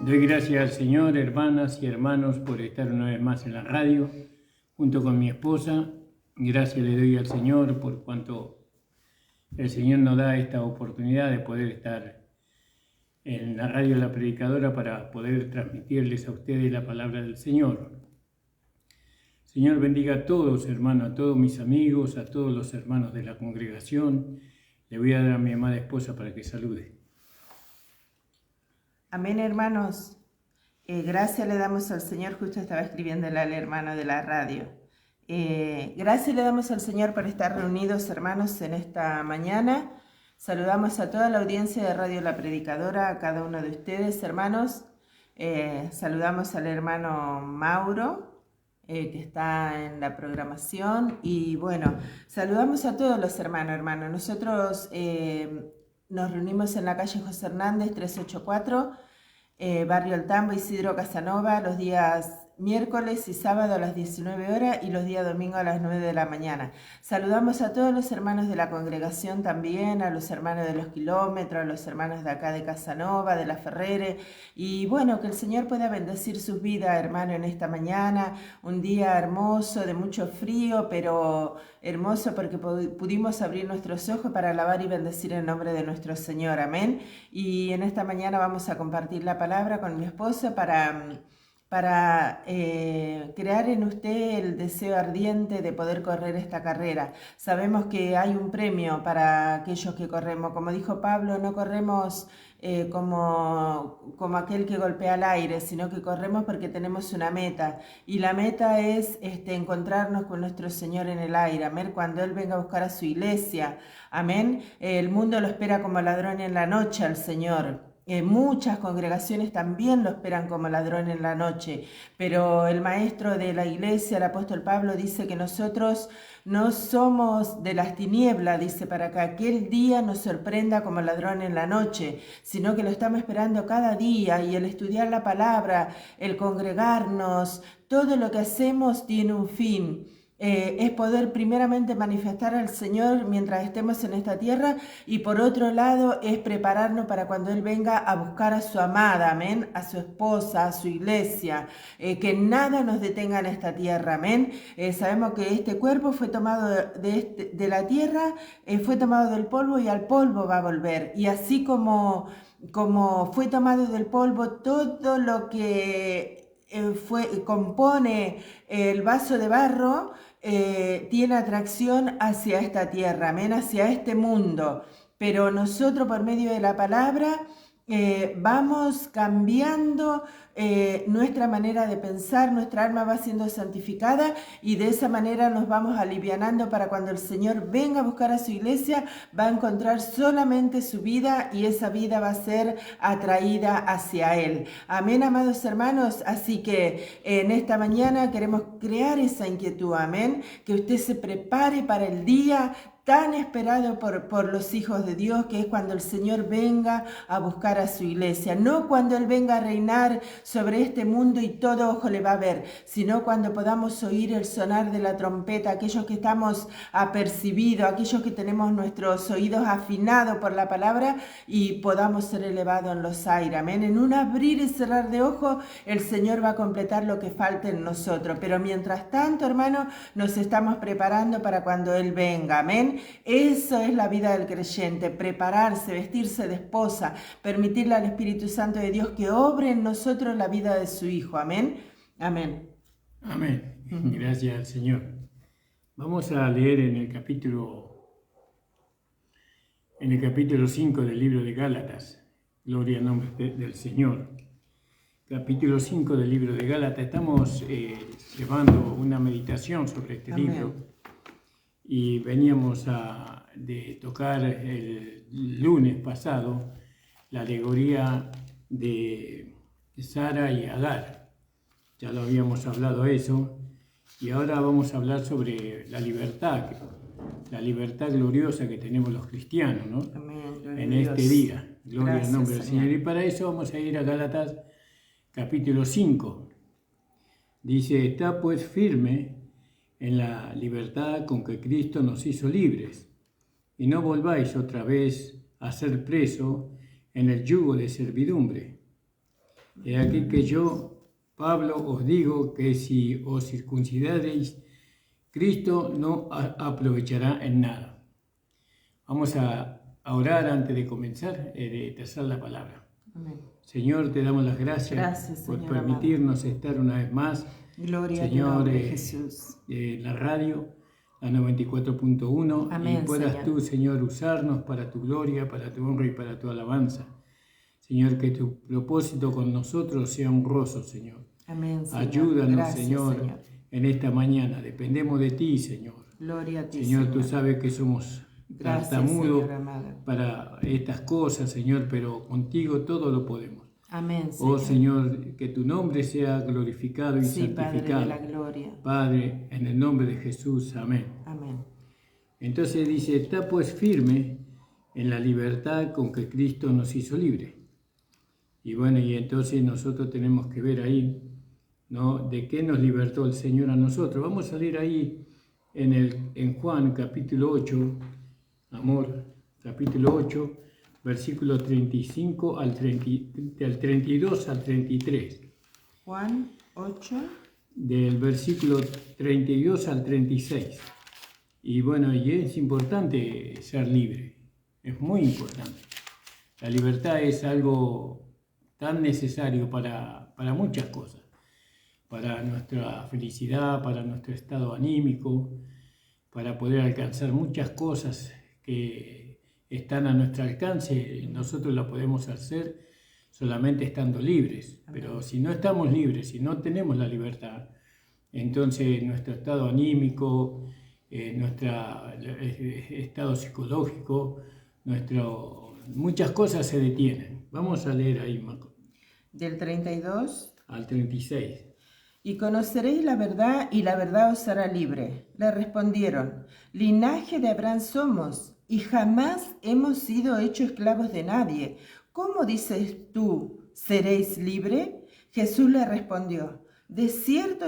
Doy gracias al Señor, hermanas y hermanos, por estar una vez más en la radio, junto con mi esposa. Gracias le doy al Señor por cuanto el Señor nos da esta oportunidad de poder estar en la radio La Predicadora para poder transmitirles a ustedes la palabra del Señor. Señor, bendiga a todos, hermanos, a todos mis amigos, a todos los hermanos de la congregación. Le voy a dar a mi amada esposa para que salude. Amén, hermanos. Gracias le damos al Señor, justo estaba escribiéndole al hermano de la radio. Gracias le damos al Señor por estar reunidos, hermanos, en esta mañana. Saludamos a toda la audiencia de Radio La Predicadora, a cada uno de ustedes, hermanos. Saludamos al hermano Mauro, que está en la programación. Y bueno, saludamos a todos los hermanos. Nosotros nos reunimos en la calle José Hernández 384, Barrio El Tambo, Isidro Casanova, los días miércoles y sábado a las 19 horas y los días domingo a las 9 de la mañana. Saludamos a todos los hermanos de la congregación también, a los hermanos de los kilómetros, a los hermanos de acá de Casanova, de la Ferrere. Y bueno, que el Señor pueda bendecir sus vidas, hermano, en esta mañana. Un día hermoso, de mucho frío, pero hermoso porque pudimos abrir nuestros ojos para alabar y bendecir el nombre de nuestro Señor. Amén. Y en esta mañana vamos a compartir la palabra con mi esposa para crear en usted el deseo ardiente de poder correr esta carrera. Sabemos que hay un premio para aquellos que corremos. Como dijo Pablo, no corremos como aquel que golpea al aire, sino que corremos porque tenemos una meta. Y la meta es encontrarnos con nuestro Señor en el aire. Amén. Cuando Él venga a buscar a su iglesia. Amén. El mundo lo espera como ladrón en la noche al Señor. Muchas congregaciones también lo esperan como ladrón en la noche, pero el maestro de la iglesia, el apóstol Pablo, dice que nosotros no somos de las tinieblas, dice, para que aquel día nos sorprenda como ladrón en la noche, sino que lo estamos esperando cada día, y el estudiar la palabra, el congregarnos, todo lo que hacemos tiene un fin. Es poder primeramente manifestar al Señor mientras estemos en esta tierra, y por otro lado es prepararnos para cuando Él venga a buscar a su amada, amén, a su esposa, a su iglesia, que nada nos detenga en esta tierra, amén. Sabemos que este cuerpo fue tomado de la tierra, fue tomado del polvo y al polvo va a volver, y así como fue tomado del polvo todo lo que compone el vaso de barro, tiene atracción hacia esta tierra, amén, hacia este mundo. Pero nosotros, por medio de la palabra, vamos cambiando nuestra manera de pensar, nuestra alma va siendo santificada, y de esa manera nos vamos alivianando para cuando el Señor venga a buscar a su iglesia, va a encontrar solamente su vida, y esa vida va a ser atraída hacia Él. Amén, amados hermanos. Así que en esta mañana queremos crear esa inquietud, amén, que usted se prepare para el día tan esperado por los hijos de Dios, que es cuando el Señor venga a buscar a su iglesia. No cuando Él venga a reinar sobre este mundo y todo ojo le va a ver, sino cuando podamos oír el sonar de la trompeta, aquellos que estamos apercibidos, aquellos que tenemos nuestros oídos afinados por la palabra, y podamos ser elevados en los aires. Amén. En un abrir y cerrar de ojos, el Señor va a completar lo que falta en nosotros. Pero mientras tanto, hermanos, nos estamos preparando para cuando Él venga. Amén. Eso es la vida del creyente: prepararse, vestirse de esposa, permitirle al Espíritu Santo de Dios que obre en nosotros la vida de su Hijo. Amén. Amén. Amén. Gracias al Señor. Vamos a leer en el capítulo 5 del libro de Gálatas. Gloria al nombre del Señor. Capítulo 5 del libro de Gálatas. Estamos llevando una meditación sobre este Amén. libro. Y veníamos de tocar el lunes pasado la alegoría de Sara y Agar. Ya lo habíamos hablado eso, y ahora vamos a hablar sobre la libertad gloriosa que tenemos los cristianos, ¿no? Amén. En este día. Gloria Gracias, al nombre del Señor. Señor. Y para eso vamos a ir a Gálatas capítulo 5. Dice: está pues firme en la libertad con que Cristo nos hizo libres, y no volváis otra vez a ser preso en el yugo de servidumbre. He aquí que yo, Pablo, os digo que si os circuncidareis, Cristo no aprovechará en nada. Vamos a orar antes de comenzar, de trazar la palabra. Amén. Señor, te damos las gracias por Señor permitirnos estar una vez más, Gloria Señor, a tu nombre, Jesús. En la radio, la 94.1, Amén, y puedas Señor. tú, Señor, usarnos para tu gloria, para tu honra y para tu alabanza. Señor, que tu propósito con nosotros sea honroso, Señor. Amén, Señor. Ayúdanos, Gracias, Señor, en esta mañana. Dependemos de ti, Señor. Gloria a ti, Señor, tú sabes que somos Gracias, tartamudos Señor amado. para estas cosas, Señor, pero contigo todo lo podemos. Amén, Señor. Oh Señor, que tu nombre sea glorificado y Sí, santificado. Padre de la gloria. Padre, en el nombre de Jesús. Amén. Amén. Entonces dice, está pues firme en la libertad con que Cristo nos hizo libre. Y bueno, y entonces nosotros tenemos que ver ahí, ¿no? De qué nos libertó el Señor a nosotros. Vamos a leer ahí en Juan capítulo 8, amor, capítulo 8, versículo 35 del 32 al 33. Juan 8. Del versículo 32 al 36. Y bueno, y es importante ser libre, es muy importante. La libertad es algo tan necesario para muchas cosas, para nuestra felicidad, para nuestro estado anímico, para poder alcanzar muchas cosas que están a nuestro alcance. Nosotros lo podemos hacer solamente estando libres. Pero si no estamos libres, si no tenemos la libertad, entonces nuestro estado anímico, nuestro estado psicológico, muchas cosas se detienen. Vamos a leer ahí, Marco. Del 32 Al 36. Y conoceréis la verdad, y la verdad os hará libre. Le respondieron, linaje de Abraham somos, y jamás hemos sido hechos esclavos de nadie. ¿Cómo dices tú, seréis libre? Jesús le respondió, de cierto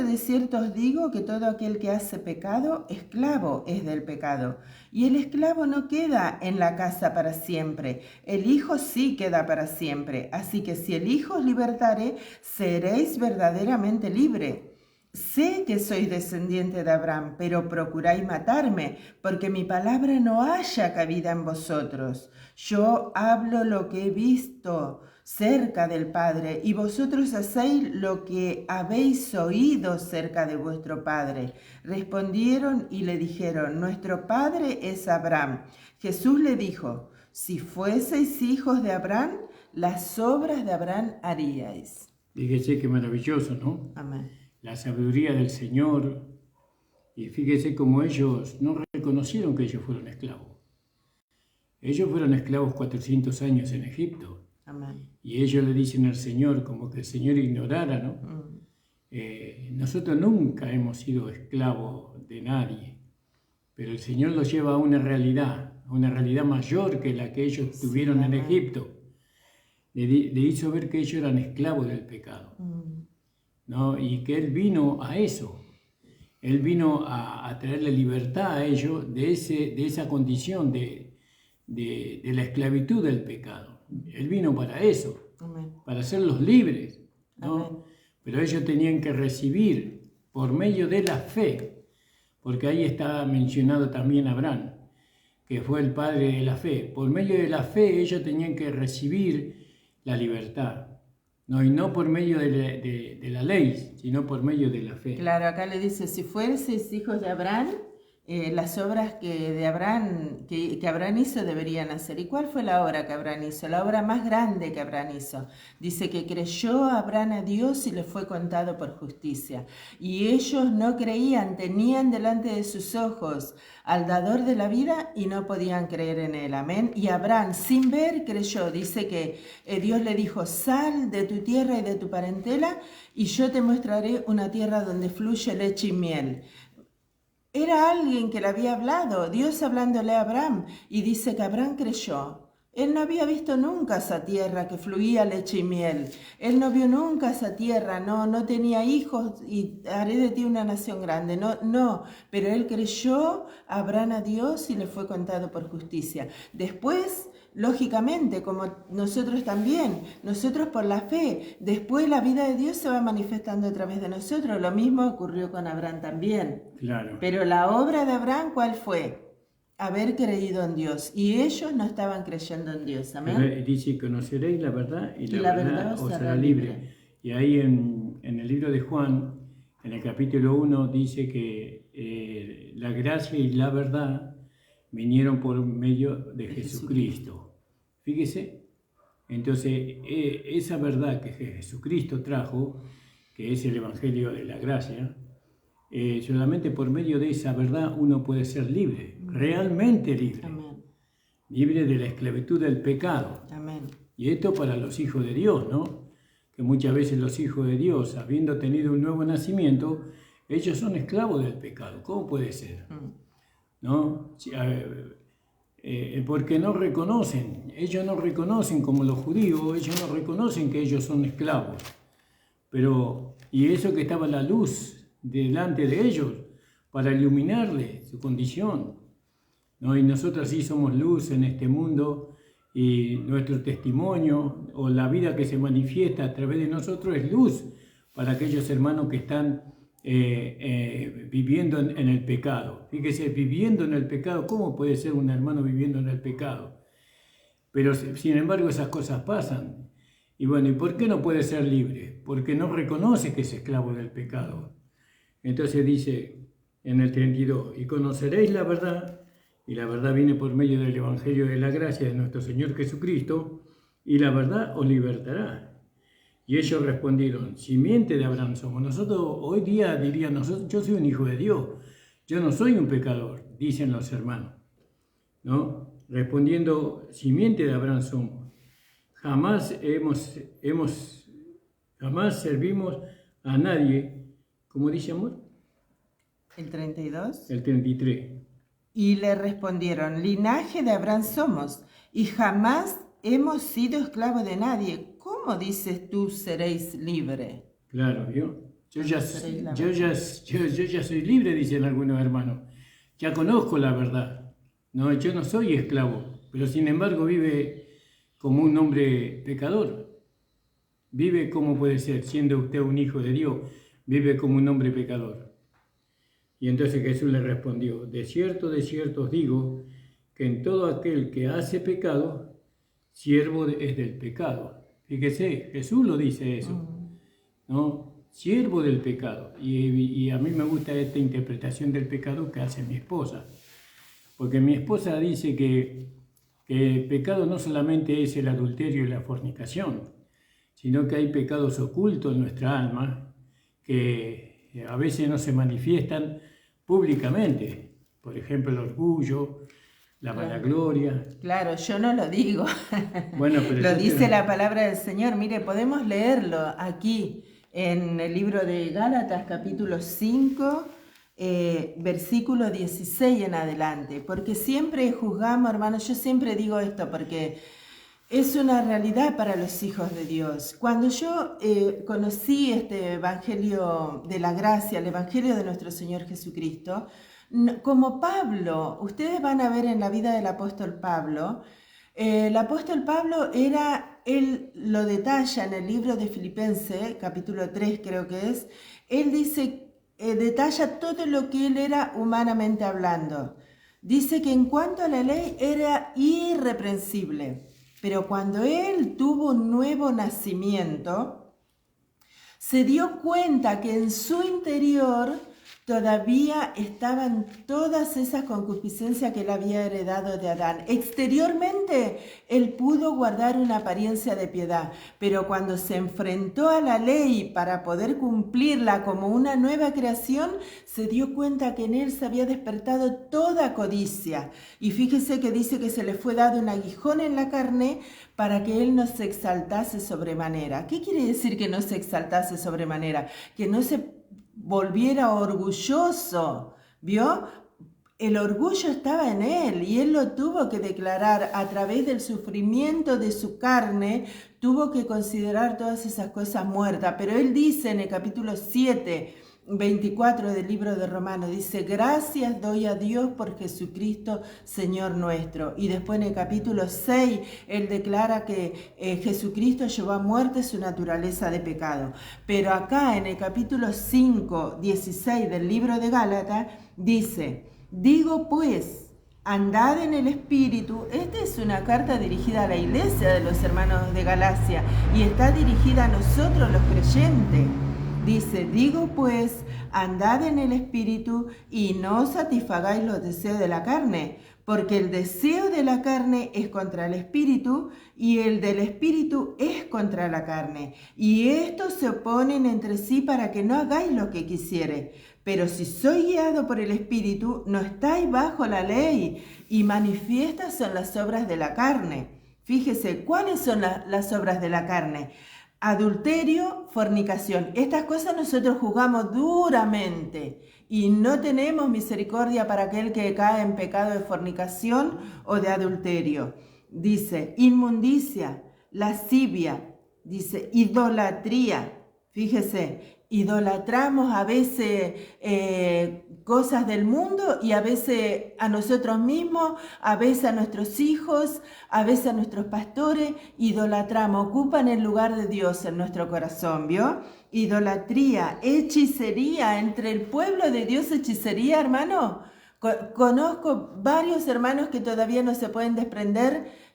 os digo que todo aquel que hace pecado, esclavo es del pecado. Y el esclavo no queda en la casa para siempre, el Hijo sí queda para siempre. Así que si el Hijo os libertare, seréis verdaderamente libre. Sé que sois descendiente de Abraham, pero procuráis matarme, porque mi palabra no haya cabida en vosotros. Yo hablo lo que he visto cerca del Padre, y vosotros hacéis lo que habéis oído cerca de vuestro Padre. Respondieron y le dijeron, nuestro Padre es Abraham. Jesús le dijo, si fueseis hijos de Abraham, las obras de Abraham haríais. Fíjese qué maravilloso, ¿no? Amén. La sabiduría del Señor. Y fíjese cómo ellos no reconocieron que ellos fueron esclavos. Ellos fueron esclavos 400 años en Egipto. Amén. Y ellos le dicen al Señor, como que el Señor ignorara, ¿no? Nosotros nunca hemos sido esclavos de nadie, pero el Señor los lleva a una realidad mayor que la que ellos tuvieron en Egipto. Le hizo ver que ellos eran esclavos del pecado, ¿no? Y que Él vino a eso. Él vino a traerle libertad a ellos de esa condición de la esclavitud del pecado. Él vino para eso, Amén. para hacerlos libres, ¿no? Amén. Pero ellos tenían que recibir por medio de la fe, porque ahí está mencionado también Abraham, que fue el padre de la fe. Por medio de la fe ellos tenían que recibir la libertad, ¿no? Y no por medio de la ley, sino por medio de la fe. Claro, acá le dice, si fuereis hijos de Abraham, las obras que Abraham hizo deberían hacer. ¿Y cuál fue la obra que Abraham hizo? La obra más grande que Abraham hizo. Dice que creyó Abraham a Dios y le fue contado por justicia. Y ellos no creían, tenían delante de sus ojos al dador de la vida y no podían creer en él. Amén. Y Abraham, sin ver, creyó. Dice que Dios le dijo, sal de tu tierra y de tu parentela y yo te mostraré una tierra donde fluye leche y miel. Era alguien que le había hablado, Dios hablándole a Abraham, y dice que Abraham creyó. Él no había visto nunca esa tierra que fluía leche y miel. Él no vio nunca esa tierra, no tenía hijos y haré de ti una nación grande. No, pero él creyó a Abraham a Dios y le fue contado por justicia. Después, lógicamente, como nosotros también, nosotros por la fe, después la vida de Dios se va manifestando a través de nosotros. Lo mismo ocurrió con Abraham también. Claro. Pero la obra de Abraham, ¿cuál fue? Haber creído en Dios, y ellos no estaban creyendo en Dios, amén. Dice, conoceréis la verdad y la verdad os hará libre. Y ahí en el libro de Juan, en el capítulo 1, dice que la gracia y la verdad vinieron por medio de Jesucristo. Fíjese, entonces esa verdad que Jesucristo trajo, que es el Evangelio de la gracia, solamente por medio de esa verdad uno puede ser libre, realmente libre. Amén. Libre de la esclavitud del pecado. Amén. Y esto para los hijos de Dios, ¿no? Que muchas veces los hijos de Dios, habiendo tenido un nuevo nacimiento, ellos son esclavos del pecado. ¿Cómo puede ser? ¿No? Porque no reconocen, ellos no reconocen como los judíos, ellos no reconocen que ellos son esclavos. Pero, y eso que estaba la luz delante de ellos para iluminarles su condición, ¿no? Y nosotros sí somos luz en este mundo y nuestro testimonio o la vida que se manifiesta a través de nosotros es luz para aquellos hermanos que están viviendo en el pecado. Fíjese, viviendo en el pecado, ¿cómo puede ser un hermano viviendo en el pecado? Pero sin embargo esas cosas pasan. Y bueno, ¿y por qué no puede ser libre? Porque no reconoce que es esclavo del pecado. Entonces dice en el 32, y conoceréis la verdad, y la verdad viene por medio del Evangelio de la gracia de nuestro Señor Jesucristo, y la verdad os libertará. Y ellos respondieron, simiente de Abraham somos. Nosotros hoy día diríamos, yo soy un hijo de Dios, yo no soy un pecador, dicen los hermanos, ¿no? Respondiendo, simiente de Abraham somos. Jamás servimos a nadie. ¿Cómo dice, amor? ¿El 32? El 33. Y le respondieron, linaje de Abraham somos, y jamás hemos sido esclavos de nadie. ¿Cómo dices tú seréis libre? Claro, yo ya soy libre, dicen algunos hermanos. Ya conozco la verdad. No, yo no soy esclavo, pero sin embargo vive como un hombre pecador. Vive como puede ser, siendo usted un hijo de Dios. Vive como un hombre pecador. Y entonces Jesús le respondió, de cierto os digo, que en todo aquel que hace pecado, siervo es del pecado. Fíjese, Jesús lo dice eso, ¿no? Siervo del pecado. Y a mí me gusta esta interpretación del pecado que hace mi esposa. Porque mi esposa dice que el pecado no solamente es el adulterio y la fornicación, sino que hay pecados ocultos en nuestra alma, que a veces no se manifiestan públicamente. Por ejemplo, el orgullo, la vanagloria. Claro, yo no lo digo. Bueno, pero lo dice la palabra del Señor. Mire, podemos leerlo aquí en el libro de Gálatas, capítulo 5, versículo 16 en adelante. Porque siempre juzgamos, hermanos, yo siempre digo esto porque es una realidad para los hijos de Dios. Cuando yo conocí este Evangelio de la Gracia, el Evangelio de nuestro Señor Jesucristo, como Pablo, ustedes van a ver en la vida del apóstol Pablo, el apóstol Pablo él lo detalla en el libro de Filipenses, capítulo 3 creo que es, él dice, detalla todo lo que él era humanamente hablando. Dice que en cuanto a la ley era irreprensible. Pero cuando él tuvo un nuevo nacimiento, se dio cuenta que en su interior todavía estaban todas esas concupiscencias que él había heredado de Adán. Exteriormente, él pudo guardar una apariencia de piedad, pero cuando se enfrentó a la ley para poder cumplirla como una nueva creación, se dio cuenta que en él se había despertado toda codicia. Y fíjese que dice que se le fue dado un aguijón en la carne para que él no se exaltase sobremanera. ¿Qué quiere decir que no se exaltase sobremanera? Que no se volviera orgulloso, ¿vio? el orgullo estaba en él y él lo tuvo que declarar a través del sufrimiento de su carne, tuvo que considerar todas esas cosas muertas. Pero él dice en el capítulo 7, 24 del libro de Romanos, dice, gracias doy a Dios por Jesucristo, Señor nuestro. Y después en el capítulo 6, él declara que Jesucristo llevó a muerte su naturaleza de pecado. Pero acá en el capítulo 5, 16 del libro de Gálatas, dice, digo pues, andad en el Espíritu. Esta es una carta dirigida a la iglesia de los hermanos de Galacia y está dirigida a nosotros los creyentes. Dice, digo pues, andad en el Espíritu y no satisfagáis los deseos de la carne, porque el deseo de la carne es contra el Espíritu y el del Espíritu es contra la carne. Y estos se oponen entre sí para que no hagáis lo que quisieres. Pero si sois guiado por el Espíritu, no estáis bajo la ley, y manifiestas son las obras de la carne. Fíjese, ¿cuáles son las obras de la carne? Adulterio, fornicación. Estas cosas nosotros juzgamos duramente y no tenemos misericordia para aquel que cae en pecado de fornicación o de adulterio. Dice, inmundicia, lascivia, dice, idolatría. Fíjese, idolatramos a veces cosas del mundo y a veces a nosotros mismos, a veces a nuestros hijos, a veces a nuestros pastores, idolatramos, ocupan el lugar de Dios en nuestro corazón, ¿vio? Idolatría, hechicería, entre el pueblo de Dios hechicería, hermano. Conozco varios hermanos que todavía no se pueden desprender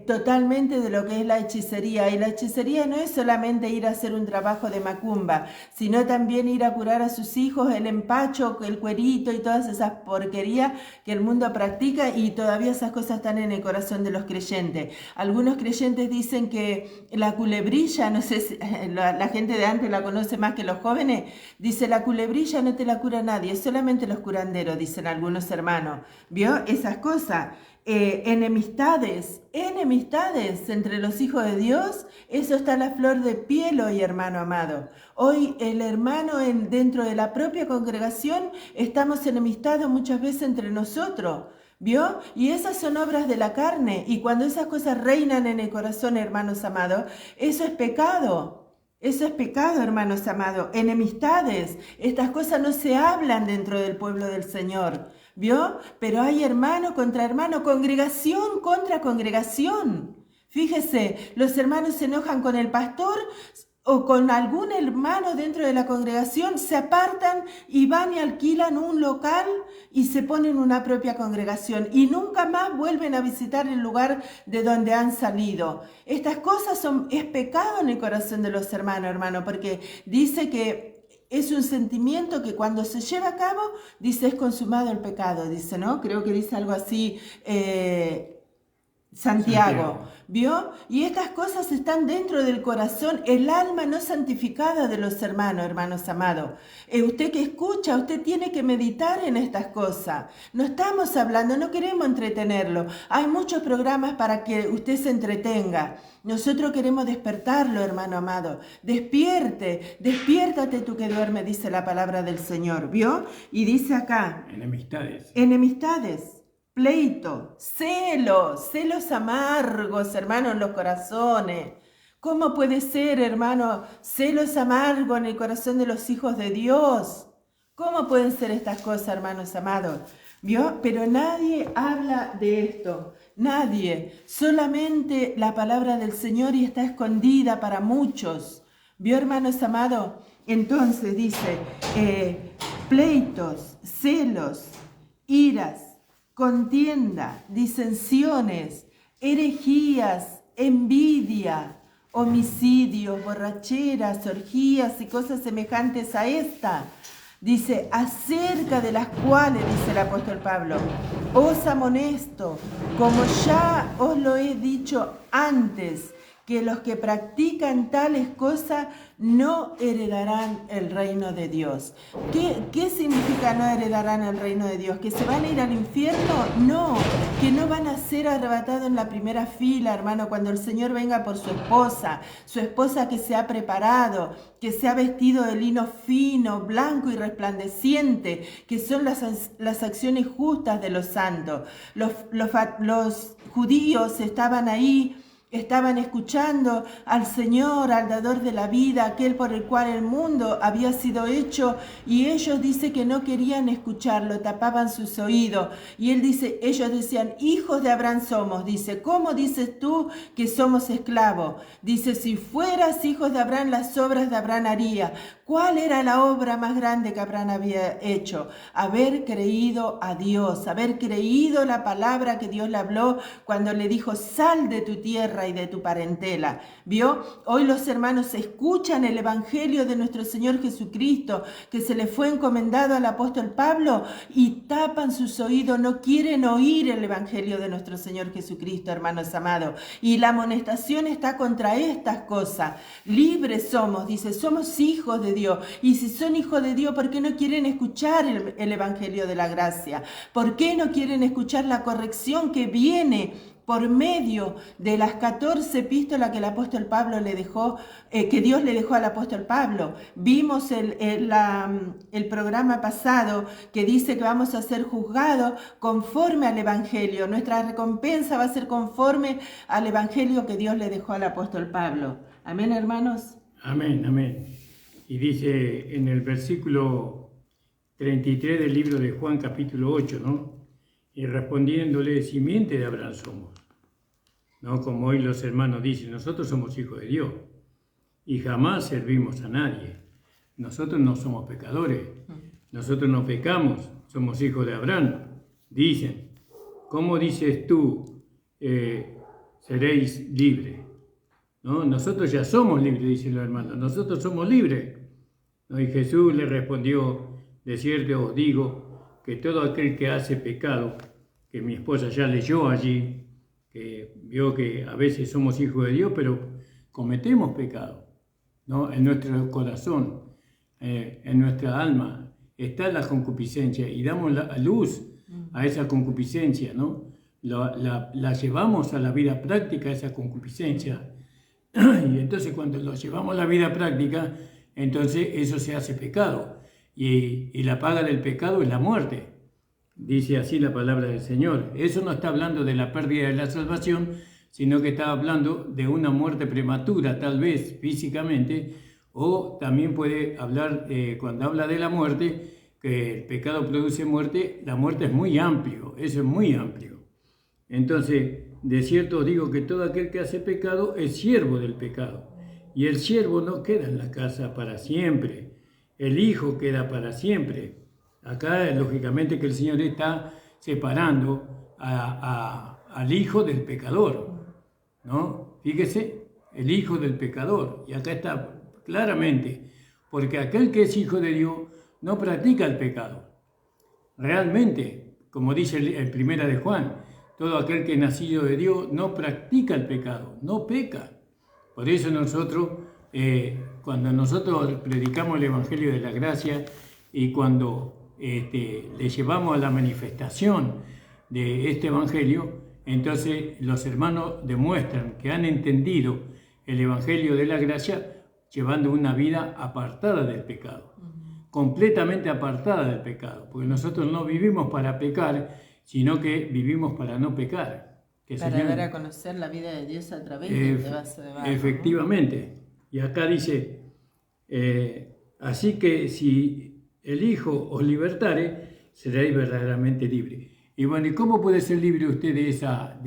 totalmente de lo que es la hechicería. Y la hechicería no es solamente ir a hacer un trabajo de macumba, sino también ir a curar a sus hijos el empacho, el cuerito y todas esas porquerías que el mundo practica, y todavía esas cosas están en el corazón de los creyentes. Algunos creyentes dicen que la culebrilla, no sé si la gente de antes la conoce más que los jóvenes, dice la culebrilla no te la cura nadie, solamente los curanderos, dicen algunos hermanos. ¿Vio? Esas cosas. Enemistades entre los hijos de Dios, eso está a la flor de piel hoy, hermano amado. Hoy el hermano dentro de la propia congregación estamos enemistados muchas veces entre nosotros, ¿vio? Y esas son obras de la carne, y cuando esas cosas reinan en el corazón, hermanos amados, eso es pecado. Eso es pecado, hermanos amados. Enemistades, estas cosas no se hablan dentro del pueblo del Señor, ¿vio? Pero hay hermano contra hermano, congregación contra congregación. Fíjese, los hermanos se enojan con el pastor o con algún hermano dentro de la congregación, se apartan y van y alquilan un local y se ponen una propia congregación y nunca más vuelven a visitar el lugar de donde han salido. Estas cosas es pecado en el corazón de los hermanos, hermano, porque dice que es un sentimiento que cuando se lleva a cabo, dice, es consumado el pecado, dice, ¿no? Creo que dice algo así, Santiago, ¿vio? Y estas cosas están dentro del corazón, el alma no santificada de los hermanos, hermanos amados. Usted que escucha, usted tiene que meditar en estas cosas. No estamos hablando, no queremos entretenerlo. Hay muchos programas para que usted se entretenga. Nosotros queremos despertarlo, hermano amado. Despiértate tú que duermes, dice la palabra del Señor, ¿vio? Y dice acá, enemistades. Pleito, celos amargos, hermano, en los corazones. ¿Cómo puede ser, hermano, celos amargos en el corazón de los hijos de Dios? ¿Cómo pueden ser estas cosas, hermanos amados? ¿Vio? Pero nadie habla de esto, nadie. Solamente la palabra del Señor y está escondida para muchos. ¿Vio, hermanos amados? Entonces dice, pleitos, celos, iras, contienda, disensiones, herejías, envidia, homicidios, borracheras, orgías y cosas semejantes a esta. Dice, acerca de las cuales, dice el apóstol Pablo, os amonesto, como ya os lo he dicho antes, que los que practican tales cosas no heredarán el reino de Dios. ¿Qué significa no heredarán el reino de Dios? ¿Que se van a ir al infierno? No, que no van a ser arrebatados en la primera fila, hermano, cuando el Señor venga por su esposa que se ha preparado, que se ha vestido de lino fino, blanco y resplandeciente, que son las acciones justas de los santos. Los judíos estaban ahí, estaban escuchando al Señor, al dador de la vida, aquel por el cual el mundo había sido hecho, y ellos dice que no querían escucharlo, tapaban sus oídos. Y él dice, ellos decían, hijos de Abraham somos. Dice, ¿cómo dices tú que somos esclavos? Dice, si fueras hijos de Abraham, las obras de Abraham haría. ¿Cuál era la obra más grande que Abraham había hecho? Haber creído a Dios, haber creído la palabra que Dios le habló cuando le dijo, sal de tu tierra y de tu parentela. ¿Vio? Hoy los hermanos escuchan el evangelio de nuestro Señor Jesucristo, que se le fue encomendado al apóstol Pablo, y tapan sus oídos, no quieren oír el evangelio de nuestro Señor Jesucristo, hermanos amados. Y la amonestación está contra estas cosas. Libres somos, dice, somos hijos de Dios. Y si son hijos de Dios, ¿por qué no quieren escuchar el evangelio de la gracia? ¿Por qué no quieren escuchar la corrección que viene por medio de las 14 epístolas que el apóstol Pablo le dejó, que Dios le dejó al apóstol Pablo? Vimos el programa pasado que dice que vamos a ser juzgados conforme al evangelio. Nuestra recompensa va a ser conforme al evangelio que Dios le dejó al apóstol Pablo. Amén, hermanos. Amén, amén. Y dice en el versículo 33 del libro de Juan, capítulo 8, ¿no? Y respondiéndole, simiente de Abraham somos. ¿No? Como hoy los hermanos dicen, nosotros somos hijos de Dios y jamás servimos a nadie. Nosotros no somos pecadores, nosotros no pecamos, somos hijos de Abraham. Dicen, ¿cómo dices tú, seréis libres? ¿No? Nosotros ya somos libres, dicen los hermanos, nosotros somos libres. ¿No? Y Jesús le respondió, de cierto os digo, que todo aquel que hace pecado, que mi esposa ya leyó allí, que vio que a veces somos hijos de Dios, pero cometemos pecado, ¿no? En nuestro corazón, en nuestra alma, está la concupiscencia y damos la luz a esa concupiscencia, ¿no? La llevamos a la vida práctica, esa concupiscencia. Y entonces cuando lo llevamos a la vida práctica, entonces eso se hace pecado. Y la paga del pecado es la muerte. Dice así la palabra del Señor. Eso no está hablando de la pérdida de la salvación, sino que está hablando de una muerte prematura, tal vez físicamente, o también puede hablar, cuando habla de la muerte, que el pecado produce muerte, la muerte es muy amplio, eso es muy amplio. Entonces, de cierto os digo que todo aquel que hace pecado es siervo del pecado, y el siervo no queda en la casa para siempre, el Hijo queda para siempre. Acá, lógicamente, que el Señor está separando al Hijo del pecador, ¿no? Fíjese, el Hijo del pecador. Y acá está claramente, porque aquel que es hijo de Dios no practica el pecado. Realmente, como dice el primera de Juan, todo aquel que es nacido de Dios no practica el pecado, no peca. Por eso nosotros... cuando nosotros predicamos el Evangelio de la Gracia y cuando le llevamos a la manifestación de este Evangelio, entonces los hermanos demuestran que han entendido el Evangelio de la Gracia llevando una vida apartada del pecado, completamente apartada del pecado, porque nosotros no vivimos para pecar, sino que vivimos para no pecar. Para dar a conocer la vida de Dios a través del vaso de barro. Efectivamente. ¿No? Y acá dice, así que si el Hijo os libertare, seréis verdaderamente libres. Y bueno, ¿y cómo puede ser libre usted de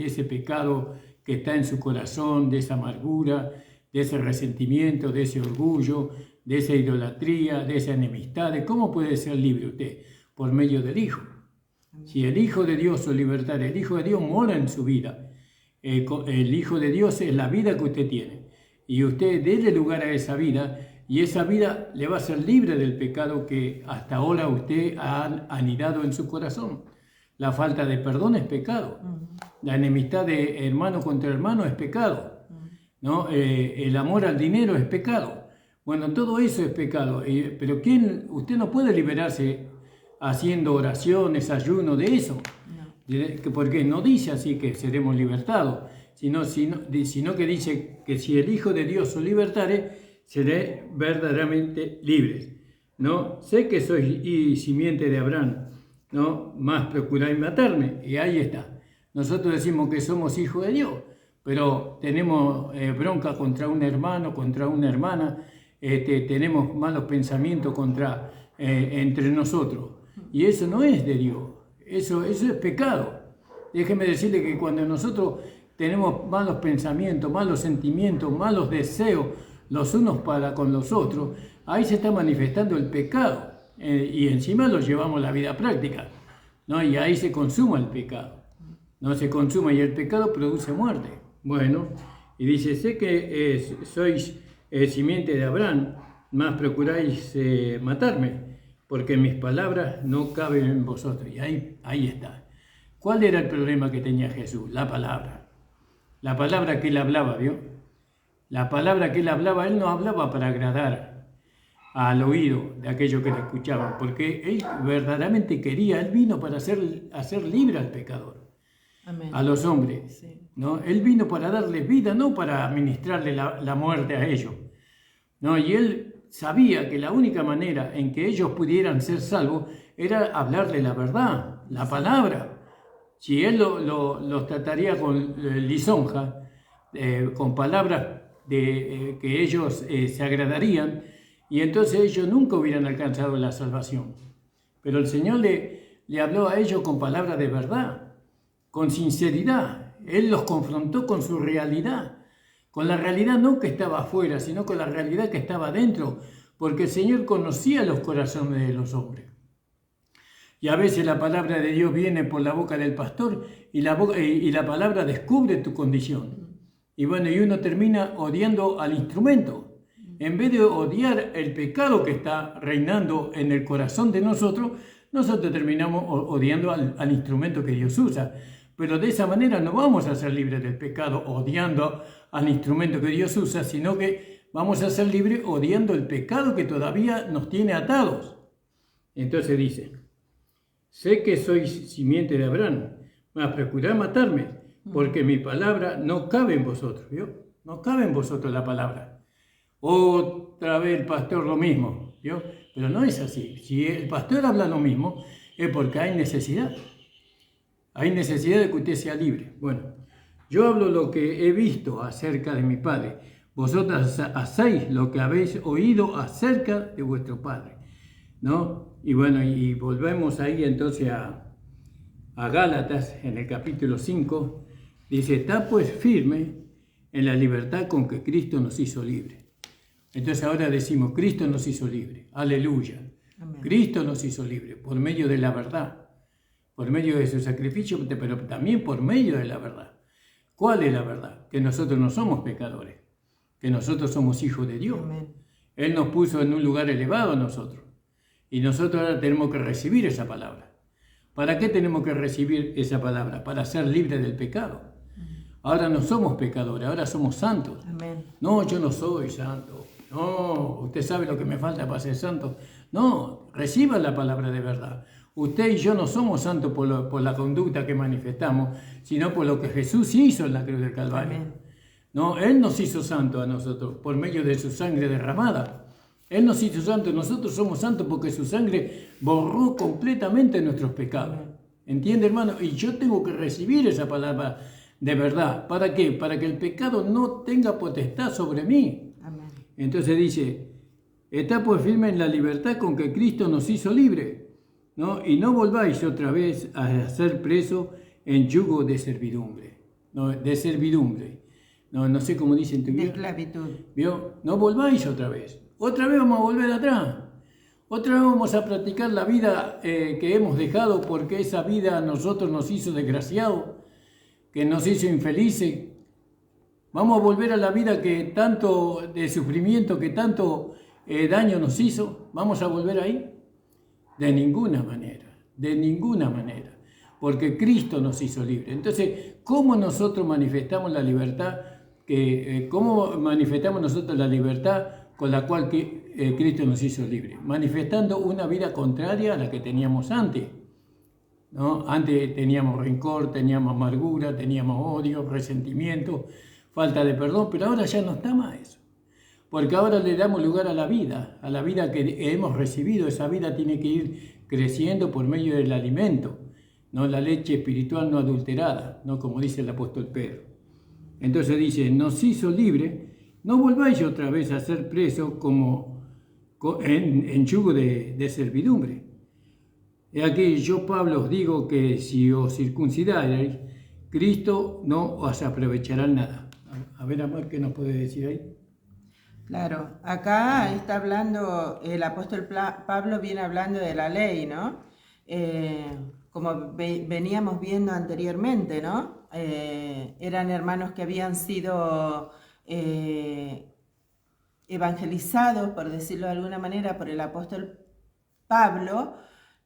ese pecado que está en su corazón, de esa amargura, de ese resentimiento, de ese orgullo, de esa idolatría, de esa enemistad? ¿Cómo puede ser libre usted? Por medio del Hijo. Si el Hijo de Dios os libertare, el Hijo de Dios mora en su vida. El Hijo de Dios es la vida que usted tiene. Y usted déle lugar a esa vida, y esa vida le va a ser libre del pecado que hasta ahora usted ha anidado en su corazón. La falta de perdón es pecado. La enemistad de hermano contra hermano es pecado. ¿no? El amor al dinero es pecado. Bueno, todo eso es pecado, pero usted no puede liberarse haciendo oraciones, ayuno de eso, porque no dice así que seremos libertados, sino que dice que si el Hijo de Dios os libertare, seré verdaderamente libres. ¿No? Sé que sois simiente de Abraham, ¿no? Más procuráis matarme, y ahí está. Nosotros decimos que somos hijos de Dios, pero tenemos bronca contra un hermano, contra una hermana, tenemos malos pensamientos entre nosotros, y eso no es de Dios, eso es pecado. Déjeme decirle que cuando nosotros tenemos malos pensamientos, malos sentimientos, malos deseos los unos para con los otros, ahí se está manifestando el pecado, y encima lo llevamos a la vida práctica, ¿no? Y ahí se consuma el pecado, no se consuma, y el pecado produce muerte. Bueno, y dice, sé que sois simiente de Abraham, más procuráis matarme, porque mis palabras no caben en vosotros. Y ahí está. ¿Cuál era el problema que tenía Jesús? La palabra que él hablaba, ¿vio? La palabra que él hablaba, él no hablaba para agradar al oído de aquellos que le escuchaban, porque él verdaderamente quería, él vino para hacer libre al pecador. Amén. A los hombres, sí. ¿No? Él vino para darles vida, no para administrarle la muerte a ellos, ¿no? Y él sabía que la única manera en que ellos pudieran ser salvos era hablarle la verdad, la palabra. Si él los trataría con lisonja, con palabras que ellos se agradarían, y entonces ellos nunca hubieran alcanzado la salvación. Pero el Señor le habló a ellos con palabras de verdad, con sinceridad. Él los confrontó con su realidad, con la realidad no que estaba afuera, sino con la realidad que estaba dentro, porque el Señor conocía los corazones de los hombres. Y a veces la palabra de Dios viene por la boca del pastor, y la palabra descubre tu condición. Y bueno, y uno termina odiando al instrumento, en vez de odiar el pecado que está reinando en el corazón de nosotros terminamos odiando al instrumento que Dios usa. Pero de esa manera no vamos a ser libres del pecado odiando al instrumento que Dios usa, sino que vamos a ser libres odiando el pecado que todavía nos tiene atados. Entonces dice, sé que sois simiente de Abraham, mas procurad matarme, porque mi palabra no cabe en vosotros. ¿Vio? No cabe en vosotros la palabra. Otra vez el pastor lo mismo, ¿vio? Pero no es así. Si el pastor habla lo mismo, es porque hay necesidad. Hay necesidad de que usted sea libre. Bueno, yo hablo lo que he visto acerca de mi Padre. Vosotros hacéis lo que habéis oído acerca de vuestro Padre, ¿no? Y bueno, y volvemos ahí entonces a Gálatas, en el capítulo 5. Dice, está pues firme en la libertad con que Cristo nos hizo libre. Entonces ahora decimos, Cristo nos hizo libre. Aleluya. Amén. Cristo nos hizo libre por medio de la verdad. Por medio de su sacrificio, pero también por medio de la verdad. ¿Cuál es la verdad? Que nosotros no somos pecadores, que nosotros somos hijos de Dios. Amén. Él nos puso en un lugar elevado a nosotros, y nosotros ahora tenemos que recibir esa palabra. ¿Para qué tenemos que recibir esa palabra? Para ser libres del pecado. Ahora no somos pecadores, ahora somos santos. Amén. No, yo no soy santo. No, usted sabe lo que me falta para ser santo. No, reciba la palabra de verdad. Usted y yo no somos santos por la conducta que manifestamos, sino por lo que Jesús hizo en la cruz del Calvario. Amén. No, Él nos hizo santos a nosotros por medio de su sangre derramada. Él nos hizo santos, nosotros somos santos porque su sangre borró completamente nuestros pecados. ¿Entiende, hermano? Y yo tengo que recibir esa palabra de verdad. ¿Para qué? Para que el pecado no tenga potestad sobre mí. Amén. Entonces dice, está pues firme en la libertad con que Cristo nos hizo libre, ¿no? Y no volváis otra vez a ser preso en yugo de servidumbre. No, de servidumbre. No sé cómo dicen tu vida. De esclavitud. ¿Vio? No volváis otra vez. Otra vez vamos a volver atrás. Otra vez vamos a practicar la vida que hemos dejado porque esa vida a nosotros nos hizo desgraciados, que nos hizo infelices. Vamos a volver a la vida que tanto de sufrimiento, que tanto daño nos hizo. ¿Vamos a volver ahí? De ninguna manera, porque Cristo nos hizo libres. Entonces, ¿cómo nosotros manifestamos la libertad ¿cómo manifestamos nosotros la libertad con la cual Cristo nos hizo libres? Manifestando una vida contraria a la que teníamos antes, ¿no? Antes teníamos rencor, teníamos amargura, teníamos odio, resentimiento, falta de perdón, pero ahora ya no está más eso. Porque ahora le damos lugar a la vida que hemos recibido. Esa vida tiene que ir creciendo por medio del alimento, no la leche espiritual no adulterada, no como dice el apóstol Pedro. Entonces dice, nos hizo libre, no volváis otra vez a ser presos como en yugo de servidumbre. He aquí yo, Pablo, os digo que si os circuncidareis, Cristo no os aprovechará nada. A ver, Amor, ¿qué nos puede decir ahí? Claro, acá está hablando, el apóstol Pablo viene hablando de la ley, ¿no? Como veníamos viendo anteriormente, ¿no? Eran hermanos que habían sido evangelizados, por decirlo de alguna manera, por el apóstol Pablo,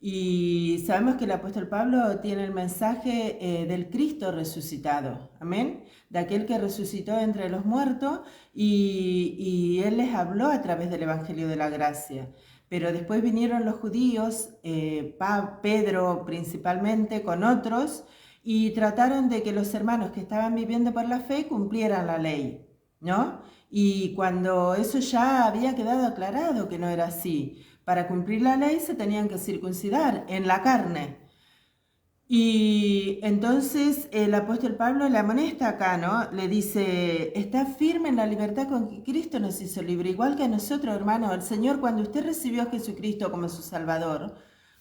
y sabemos que el apóstol Pablo tiene el mensaje del Cristo resucitado, amén, de aquel que resucitó entre los muertos, y él les habló a través del Evangelio de la Gracia. Pero después vinieron los judíos, Pedro principalmente, con otros, y trataron de que los hermanos que estaban viviendo por la fe cumplieran la ley, ¿no? Y cuando eso ya había quedado aclarado que no era así, para cumplir la ley se tenían que circuncidar en la carne. Y entonces el apóstol Pablo le amonesta acá, ¿no? Le dice, está firme en la libertad con que Cristo nos hizo libre, igual que a nosotros, hermano. El Señor, cuando usted recibió a Jesucristo como su Salvador,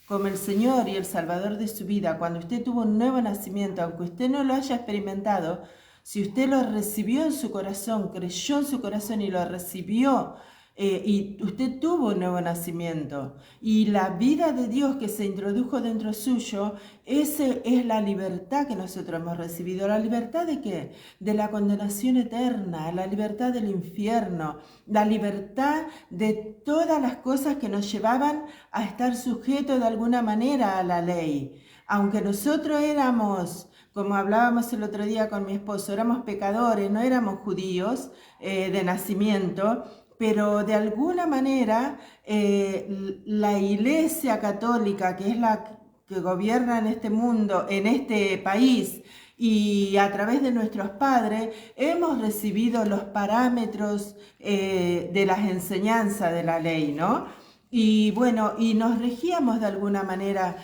como el Señor y el Salvador de su vida, cuando usted tuvo un nuevo nacimiento, aunque usted no lo haya experimentado, si usted lo recibió en su corazón, creyó en su corazón y lo recibió, y usted tuvo un nuevo nacimiento, y la vida de Dios que se introdujo dentro suyo, esa es la libertad que nosotros hemos recibido. ¿La libertad de qué? De la condenación eterna, la libertad del infierno, la libertad de todas las cosas que nos llevaban a estar sujetos de alguna manera a la ley. Aunque nosotros éramos, como hablábamos el otro día con mi esposo, éramos pecadores, no éramos judíos de nacimiento, pero de alguna manera la Iglesia Católica, que es la que gobierna en este mundo, en este país, y a través de nuestros padres, hemos recibido los parámetros de las enseñanzas de la ley, ¿no? Y bueno, y nos regíamos de alguna manera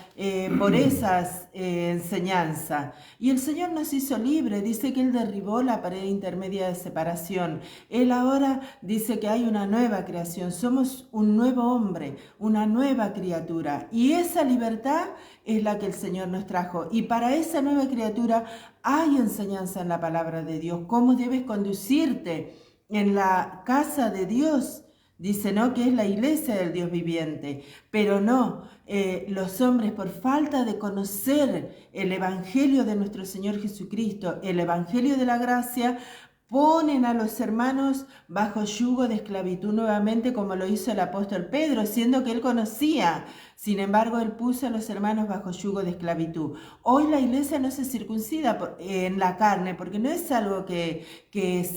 por esas enseñanzas. Y el Señor nos hizo libre, dice que Él derribó la pared intermedia de separación. Él ahora dice que hay una nueva creación, somos un nuevo hombre, una nueva criatura. Y esa libertad es la que el Señor nos trajo. Y para esa nueva criatura hay enseñanza en la palabra de Dios, cómo debes conducirte en la casa de Dios. Dice, ¿no?, que es la iglesia del Dios viviente, pero no, los hombres por falta de conocer el evangelio de nuestro Señor Jesucristo, el evangelio de la gracia, ponen a los hermanos bajo yugo de esclavitud nuevamente, como lo hizo el apóstol Pedro, siendo que él conocía. Sin embargo, él puso a los hermanos bajo yugo de esclavitud. Hoy la iglesia no se circuncida en la carne, porque no es algo que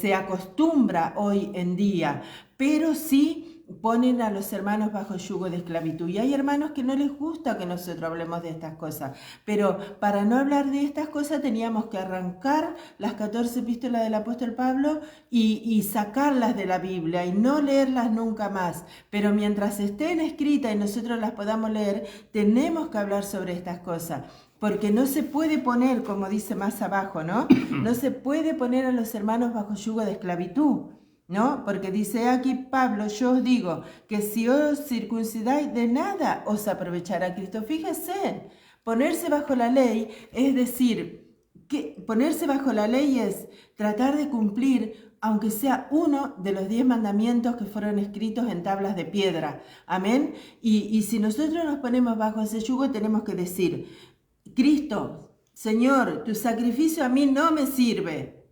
se acostumbra hoy en día, pero sí ponen a los hermanos bajo yugo de esclavitud. Y hay hermanos que no les gusta que nosotros hablemos de estas cosas, pero para no hablar de estas cosas teníamos que arrancar las 14 epístolas del apóstol Pablo y sacarlas de la Biblia y no leerlas nunca más. Pero mientras estén escritas y nosotros las podamos leer, tenemos que hablar sobre estas cosas. Porque no se puede poner, como dice más abajo, ¿no? No se puede poner a los hermanos bajo yugo de esclavitud, ¿no? Porque dice aquí Pablo, yo os digo que si os circuncidáis, de nada os aprovechará Cristo. Fíjese, ponerse bajo la ley, es decir, que ponerse bajo la ley es tratar de cumplir, aunque sea uno de los 10 mandamientos que fueron escritos en tablas de piedra. Amén. Y si nosotros nos ponemos bajo ese yugo, tenemos que decir, Cristo, Señor, tu sacrificio a mí no me sirve.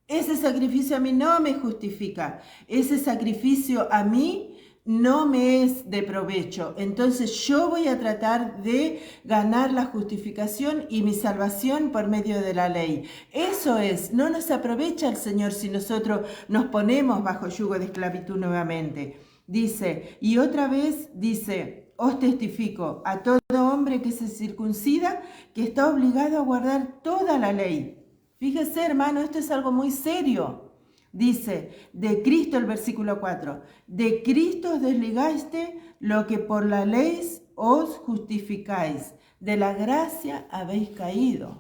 Ese sacrificio a mí no me justifica. Ese sacrificio a mí no me es de provecho. Entonces yo voy a tratar de ganar la justificación y mi salvación por medio de la ley. Eso es, no nos aprovecha el Señor si nosotros nos ponemos bajo yugo de esclavitud nuevamente. Dice, y otra vez dice, os testifico a todo hombre que se circuncida que está obligado a guardar toda la ley. Fíjese, hermano, esto es algo muy serio. Dice, de Cristo, el versículo 4, de Cristo os desligaste lo que por la ley os justificáis, de la gracia habéis caído.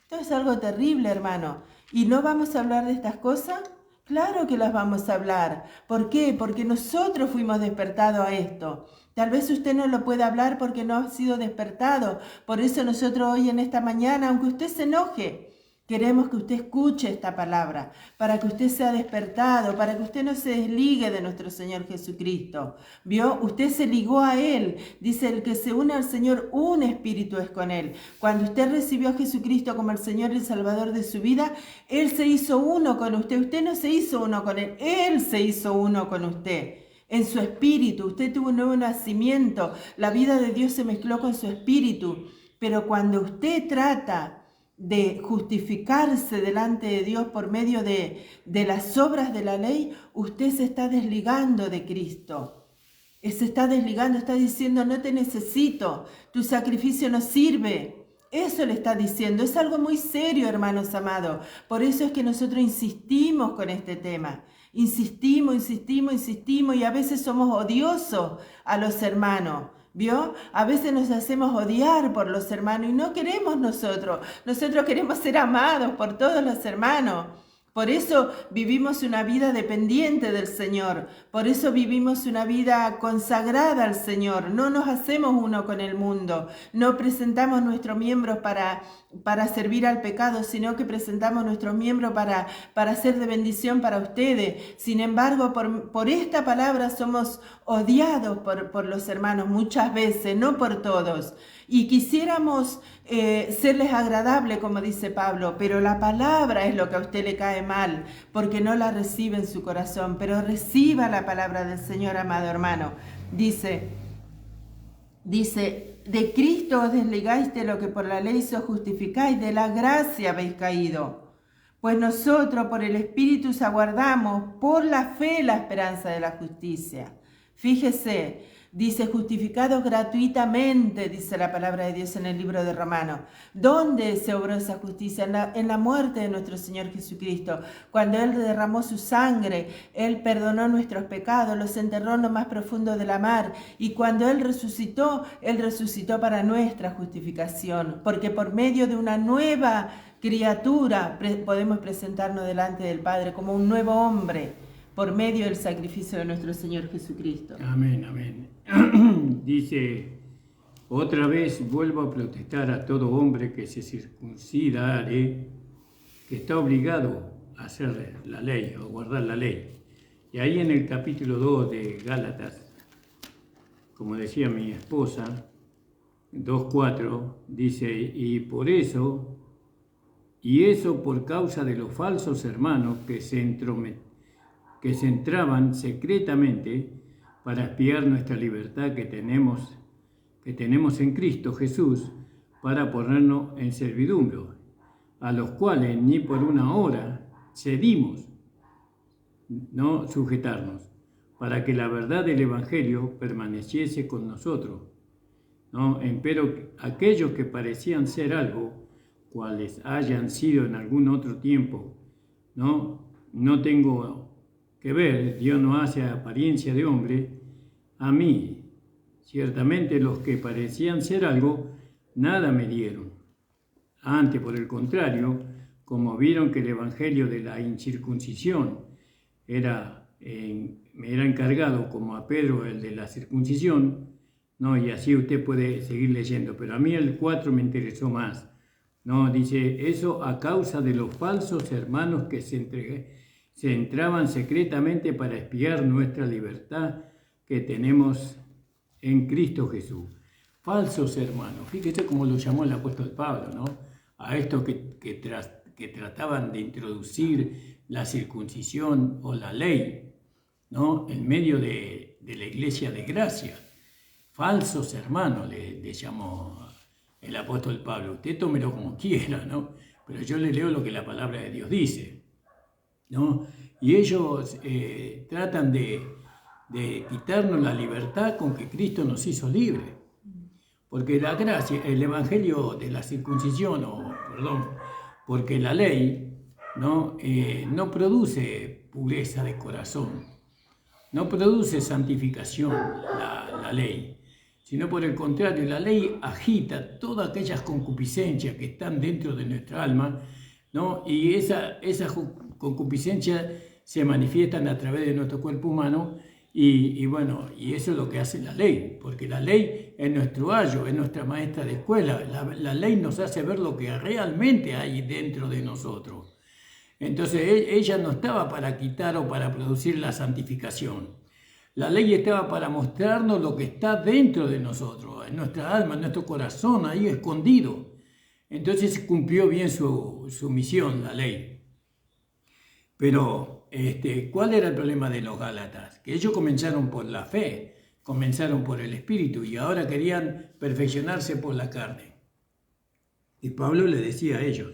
Esto es algo terrible, hermano. ¿Y no vamos a hablar de estas cosas? Claro que las vamos a hablar. ¿Por qué? Porque nosotros fuimos despertados a esto. Tal vez usted no lo pueda hablar porque no ha sido despertado. Por eso nosotros hoy en esta mañana, aunque usted se enoje, queremos que usted escuche esta palabra, para que usted sea despertado, para que usted no se desligue de nuestro Señor Jesucristo. ¿Vio? Usted se ligó a Él. Dice, el que se une al Señor, un espíritu es con Él. Cuando usted recibió a Jesucristo como el Señor y el Salvador de su vida, Él se hizo uno con usted. Usted no se hizo uno con Él, Él se hizo uno con usted. En su espíritu, usted tuvo un nuevo nacimiento. La vida de Dios se mezcló con su espíritu. Pero cuando usted trata de justificarse delante de Dios por medio de las obras de la ley, usted se está desligando de Cristo. Se está desligando, está diciendo, no te necesito, tu sacrificio no sirve. Eso le está diciendo, es algo muy serio, hermanos amados. Por eso es que nosotros insistimos con este tema. Insistimos y a veces somos odiosos a los hermanos. ¿Vio? A veces nos hacemos odiar por los hermanos y no queremos nosotros. Nosotros queremos ser amados por todos los hermanos. Por eso vivimos una vida dependiente del Señor. Por eso vivimos una vida consagrada al Señor. No nos hacemos uno con el mundo. No presentamos nuestros miembros para servir al pecado, sino que presentamos nuestros miembros para ser de bendición para ustedes. Sin embargo, por esta palabra somos odiados por los hermanos muchas veces, no por todos. Y quisiéramos serles agradable, como dice Pablo, pero la palabra es lo que a usted le cae mal, porque no la recibe en su corazón. Pero reciba la palabra del Señor, amado hermano. Dice, de Cristo os desligáis de lo que por la ley os justificáis, de la gracia habéis caído. Pues nosotros por el Espíritu aguardamos por la fe la esperanza de la justicia. Fíjese, dice, justificados gratuitamente, dice la palabra de Dios en el libro de Romanos. ¿Dónde se obró esa justicia? En la muerte de nuestro Señor Jesucristo. Cuando Él derramó su sangre, Él perdonó nuestros pecados, los enterró en lo más profundo de la mar. Y cuando Él resucitó para nuestra justificación. Porque por medio de una nueva criatura podemos presentarnos delante del Padre como un nuevo hombre, por medio del sacrificio de nuestro Señor Jesucristo. Amén, amén. Dice, otra vez vuelvo a protestar a todo hombre que se circuncidare, que está obligado a hacer la ley, o guardar la ley. Y ahí en el capítulo 2 de Gálatas, como decía mi esposa, 2:4, dice, y eso por causa de los falsos hermanos que se entraban secretamente para espiar nuestra libertad que tenemos en Cristo Jesús, para ponernos en servidumbre, a los cuales ni por una hora cedimos no sujetarnos, para que la verdad del Evangelio permaneciese con nosotros. ¿No? Empero aquellos que parecían ser algo, cuales hayan sido en algún otro tiempo, no tengo que ver, Dios no hace apariencia de hombre. A mí, ciertamente los que parecían ser algo, nada me dieron. Antes, por el contrario, como vieron que el evangelio de la incircuncisión me era encargado, como a Pedro el de la circuncisión, ¿no? Y así usted puede seguir leyendo, pero a mí el 4 me interesó más, ¿no? Dice, eso a causa de los falsos hermanos que se entraban secretamente para espiar nuestra libertad que tenemos en Cristo Jesús. Falsos hermanos, fíjese cómo lo llamó el apóstol Pablo, ¿no? A estos que trataban de introducir la circuncisión o la ley, ¿no? En medio de de la iglesia de gracia. Falsos hermanos, le llamó el apóstol Pablo. Usted tómelo como quiera, ¿no? Pero yo le leo lo que la palabra de Dios dice, ¿no? Y ellos tratan de quitarnos la libertad con que Cristo nos hizo libres. Porque la gracia, el evangelio de la circuncisión, porque la ley no produce pureza de corazón, no produce santificación la ley, sino por el contrario, la ley agita todas aquellas concupiscencias que están dentro de nuestra alma, ¿no? Y esas concupiscencias se manifiestan a través de nuestro cuerpo humano y eso es lo que hace la ley, porque la ley es nuestro ayo, es nuestra maestra de escuela, la ley nos hace ver lo que realmente hay dentro de nosotros. Entonces ella no estaba para quitar o para producir la santificación. La ley estaba para mostrarnos lo que está dentro de nosotros, en nuestra alma, en nuestro corazón, ahí escondido. Entonces cumplió bien su misión, la ley. Pero, ¿cuál era el problema de los Gálatas? Que ellos comenzaron por la fe, comenzaron por el Espíritu y ahora querían perfeccionarse por la carne. Y Pablo le decía a ellos,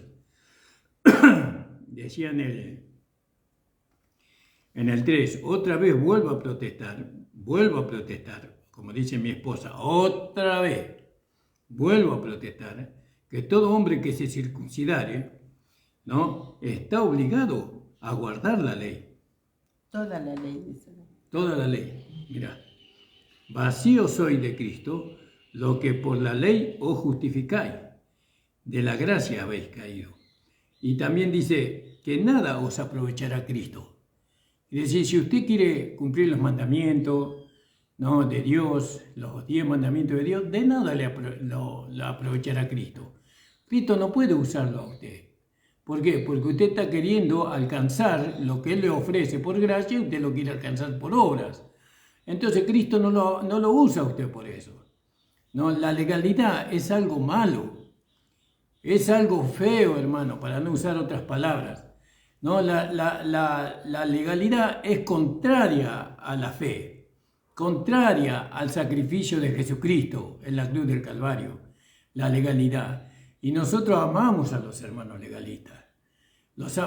decía en el 3, otra vez vuelvo a protestar, como dice mi esposa, otra vez vuelvo a protestar, que todo hombre que se circuncidare, ¿no?, está obligado a guardar la ley. Toda la ley, dice. Toda la ley. Mirá, vacío soy de Cristo, lo que por la ley os justificáis, de la gracia habéis caído. Y también dice que nada os aprovechará Cristo. Es decir, si usted quiere cumplir los mandamientos, ¿no?, de Dios, los 10 mandamientos de Dios, de nada le aprovechará Cristo. Cristo no puede usarlo a usted. ¿Por qué? Porque usted está queriendo alcanzar lo que Él le ofrece por gracia y usted lo quiere alcanzar por obras. Entonces Cristo no lo usa a usted por eso. No, la legalidad es algo malo. Es algo feo, hermano, para no usar otras palabras. No, la legalidad es contraria a la fe, contraria al sacrificio de Jesucristo en la cruz del Calvario, la legalidad. Y nosotros amamos a los hermanos legalistas.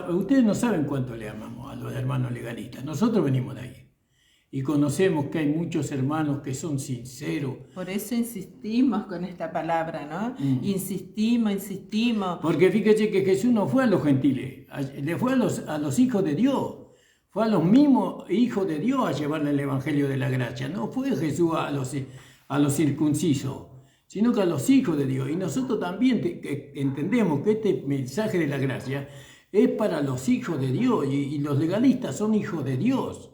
Ustedes no saben cuánto le amamos a los hermanos legalistas. Nosotros venimos de ahí. Y conocemos que hay muchos hermanos que son sinceros. Por eso insistimos con esta palabra, ¿no? Insistimos. Porque fíjese que Jesús no fue a los gentiles, le fue a los hijos de Dios. Fue a los mismos hijos de Dios a llevarle el evangelio de la gracia. No fue Jesús a los circuncisos, sino que a los hijos de Dios. Y nosotros también entendemos que este mensaje de la gracia es para los hijos de Dios. Y los legalistas son hijos de Dios,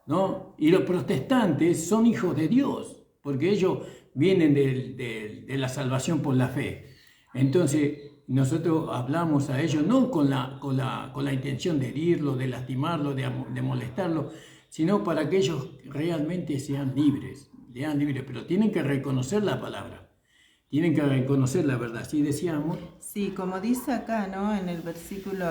¿no? Y los protestantes son hijos de Dios, porque ellos vienen de la salvación por la fe. Entonces, nosotros hablamos a ellos no con la intención de herirlo, de lastimarlo, de molestarlo, sino para que ellos realmente sean libres, pero tienen que reconocer la palabra, tienen que reconocer la verdad. ¿Sí decíamos? Sí, como dice acá, ¿no?, en el versículo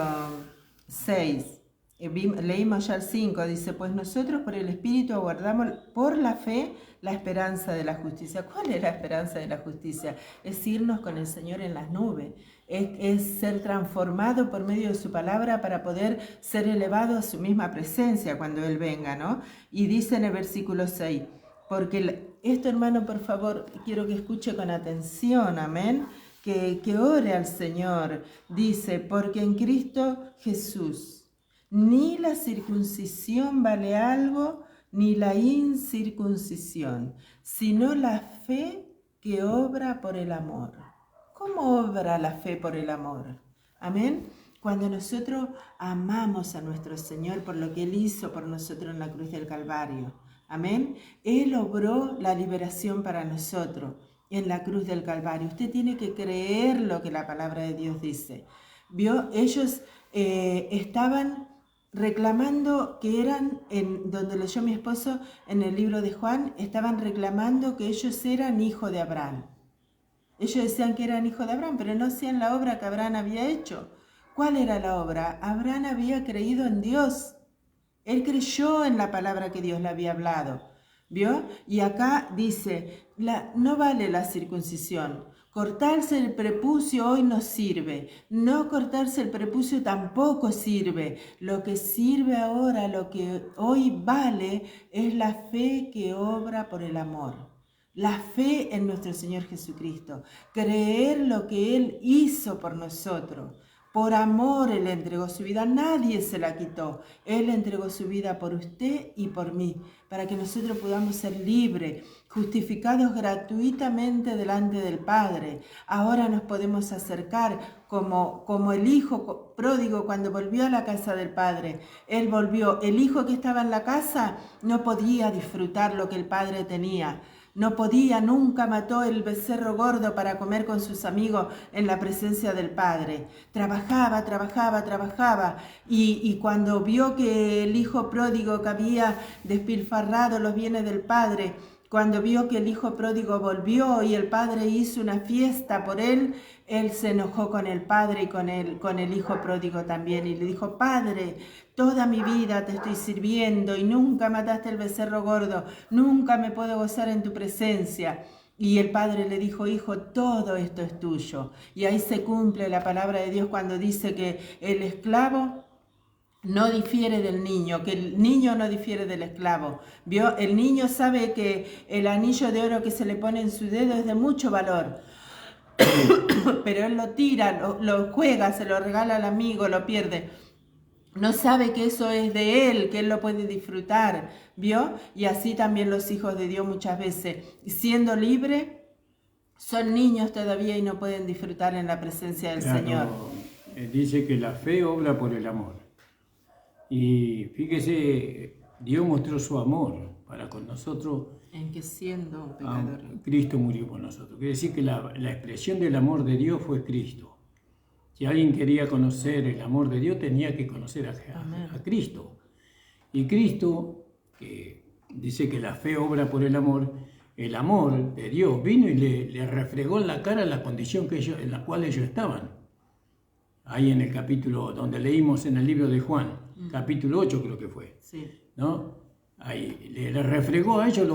6. Leímos ya el 5, dice, pues nosotros por el Espíritu aguardamos por la fe la esperanza de la justicia. ¿Cuál es la esperanza de la justicia? Es irnos con el Señor en las nubes, es ser transformado por medio de su palabra para poder ser elevado a su misma presencia cuando Él venga, ¿no? Y dice en el versículo 6, porque esto, hermano, por favor, quiero que escuche con atención, amén, que ore al Señor. Dice, porque en Cristo Jesús ni la circuncisión vale algo, ni la incircuncisión, sino la fe que obra por el amor. ¿Cómo obra la fe por el amor? Amén. Cuando nosotros amamos a nuestro Señor por lo que Él hizo por nosotros en la cruz del Calvario. Amén. Él obró la liberación para nosotros en la cruz del Calvario. Usted tiene que creer lo que la palabra de Dios dice. ¿Vio? Ellos estaban reclamando que eran, donde leyó mi esposo en el libro de Juan, estaban reclamando que ellos eran hijos de Abraham. Ellos decían que eran hijos de Abraham, pero no hacían la obra que Abraham había hecho. ¿Cuál era la obra? Abraham había creído en Dios. Él creyó en la palabra que Dios le había hablado. ¿Vio? Y acá dice, no vale la circuncisión. Cortarse el prepucio hoy no sirve. No cortarse el prepucio tampoco sirve. Lo que sirve ahora, lo que hoy vale, es la fe que obra por el amor. La fe en nuestro Señor Jesucristo. Creer lo que Él hizo por nosotros. Por amor Él entregó su vida, nadie se la quitó. Él entregó su vida por usted y por mí, para que nosotros podamos ser libres, justificados gratuitamente delante del Padre. Ahora nos podemos acercar como el hijo pródigo cuando volvió a la casa del Padre. Él volvió, el hijo que estaba en la casa no podía disfrutar lo que el Padre tenía. No podía, nunca mató el becerro gordo para comer con sus amigos en la presencia del Padre. Trabajaba y cuando vio que el hijo pródigo que había despilfarrado los bienes del Padre, cuando vio que el hijo pródigo volvió y el Padre hizo una fiesta por él, él se enojó con el Padre y con el hijo pródigo también y le dijo: Padre, toda mi vida te estoy sirviendo y nunca mataste el becerro gordo, nunca me puedo gozar en tu presencia. Y el Padre le dijo: Hijo, todo esto es tuyo. Y ahí se cumple la palabra de Dios cuando dice que el esclavo no difiere del niño, que el niño no difiere del esclavo. ¿Vio? El niño sabe que el anillo de oro que se le pone en su dedo es de mucho valor. Pero él lo tira, lo juega, se lo regala al amigo, lo pierde. No sabe que eso es de él, que él lo puede disfrutar, ¿vio? Y así también los hijos de Dios muchas veces, siendo libres, son niños todavía y no pueden disfrutar en la presencia del Señor. Dice que la fe obra por el amor. Y fíjese, Dios mostró su amor para con nosotros. En que siendo pecador, Cristo murió por nosotros. Quiere decir que la expresión del amor de Dios fue Cristo. Si alguien quería conocer el amor de Dios, tenía que conocer a Cristo. Y Cristo, que dice que la fe obra por el amor de Dios vino y le refregó en la cara la condición en la cual ellos estaban. Ahí en el capítulo donde leímos en el libro de Juan, capítulo 8 creo que fue, sí, ¿no? Ahí le refregó a ellos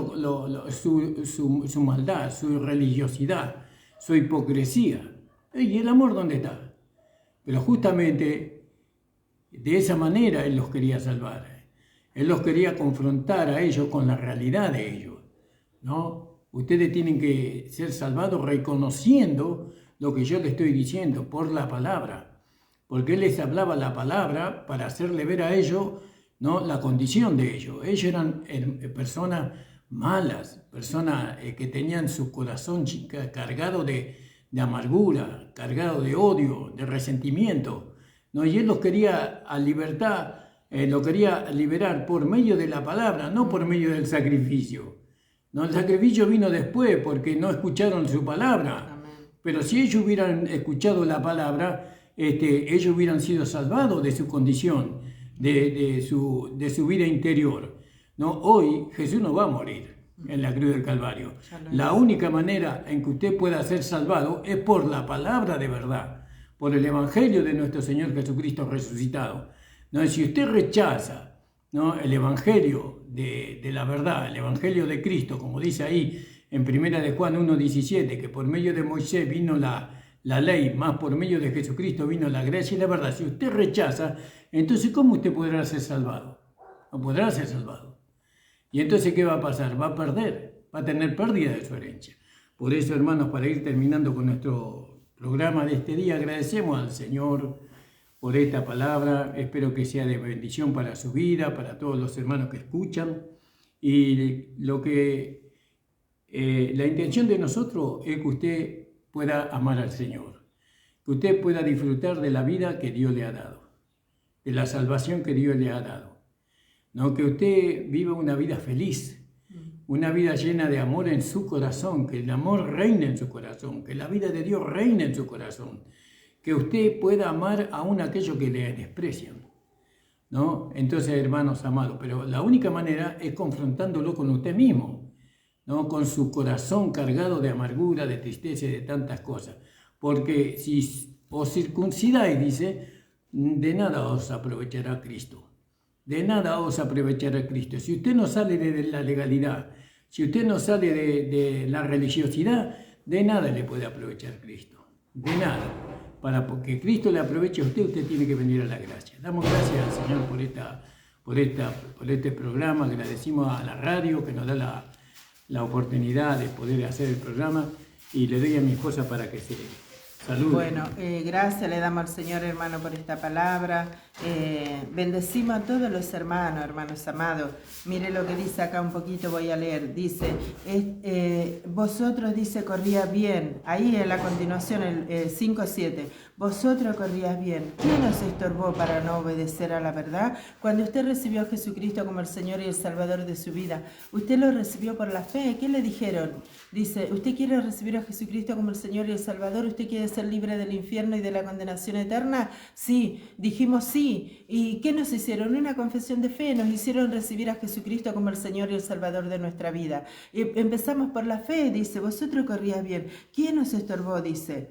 su maldad, su religiosidad, su hipocresía. ¿Y el amor dónde está? Pero justamente de esa manera Él los quería salvar. Él los quería confrontar a ellos con la realidad de ellos, ¿no? Ustedes tienen que ser salvados reconociendo lo que yo les estoy diciendo por la palabra. Porque Él les hablaba la palabra para hacerle ver a ellos, ¿no?, la condición de ellos. Ellos eran personas malas, personas que tenían su corazón cargado de amargura, cargado de odio, de resentimiento, ¿no? Y Él los quería a libertad, lo quería liberar por medio de la palabra, no por medio del sacrificio. ¿No? El sacrificio vino después porque no escucharon su palabra. amén. Pero si ellos hubieran escuchado la palabra, ellos hubieran sido salvados de su condición, de su vida interior, ¿no? Hoy Jesús no va a morir en la cruz del Calvario. La única manera en que usted pueda ser salvado es por la palabra de verdad, por el Evangelio de nuestro Señor Jesucristo resucitado. ¿No? Si usted rechaza, ¿no?, el Evangelio de la verdad, el Evangelio de Cristo, como dice ahí en 1 de Juan 1:17, que por medio de Moisés vino la ley, más por medio de Jesucristo vino la gracia y la verdad. Si usted rechaza, entonces ¿cómo usted podrá ser salvado? No podrá ser salvado. Y entonces, ¿qué va a pasar? Va a perder, va a tener pérdida de su herencia. Por eso, hermanos, para ir terminando con nuestro programa de este día, agradecemos al Señor por esta palabra. Espero que sea de bendición para su vida, para todos los hermanos que escuchan. Y la intención de nosotros es que usted pueda amar al Señor, que usted pueda disfrutar de la vida que Dios le ha dado, de la salvación que Dios le ha dado, ¿no? Que usted viva una vida feliz, una vida llena de amor en su corazón, que el amor reine en su corazón, que la vida de Dios reine en su corazón, que usted pueda amar aún a aquellos que le desprecian, ¿no? Entonces, hermanos amados, pero la única manera es confrontándolo con usted mismo, ¿no? Con su corazón cargado de amargura, de tristeza y de tantas cosas. Porque si os circuncidáis, dice, de nada os aprovechará Cristo. De nada os aprovechará Cristo. Si usted no sale de la legalidad, Si usted no sale de la religiosidad, de nada le puede aprovechar Cristo. De nada. Para que Cristo le aproveche a usted, usted tiene que venir a la gracia. Damos gracias al Señor por este programa. Agradecimos a la radio que nos da la oportunidad de poder hacer el programa. Y le doy a mi esposa para que se salude. Bueno, gracias le damos al Señor, hermano, por esta palabra. Bendecimos a todos los hermanos amados. Mire lo que dice acá un poquito, voy a leer. Dice, vosotros, dice, corrías bien. Ahí en la continuación, el 5:7. Vosotros corrías bien. ¿Quién os estorbó para no obedecer a la verdad? Cuando usted recibió a Jesucristo como el Señor y el Salvador de su vida, usted lo recibió por la fe. ¿Qué le dijeron? Dice, ¿usted quiere recibir a Jesucristo como el Señor y el Salvador? ¿Usted quiere ser libre del infierno y de la condenación eterna? Sí, dijimos sí. ¿Y qué nos hicieron? Una confesión de fe. Nos hicieron recibir a Jesucristo como el Señor y el Salvador de nuestra vida. Y empezamos por la fe, dice, vosotros corrías bien. ¿Quién os estorbó? Dice,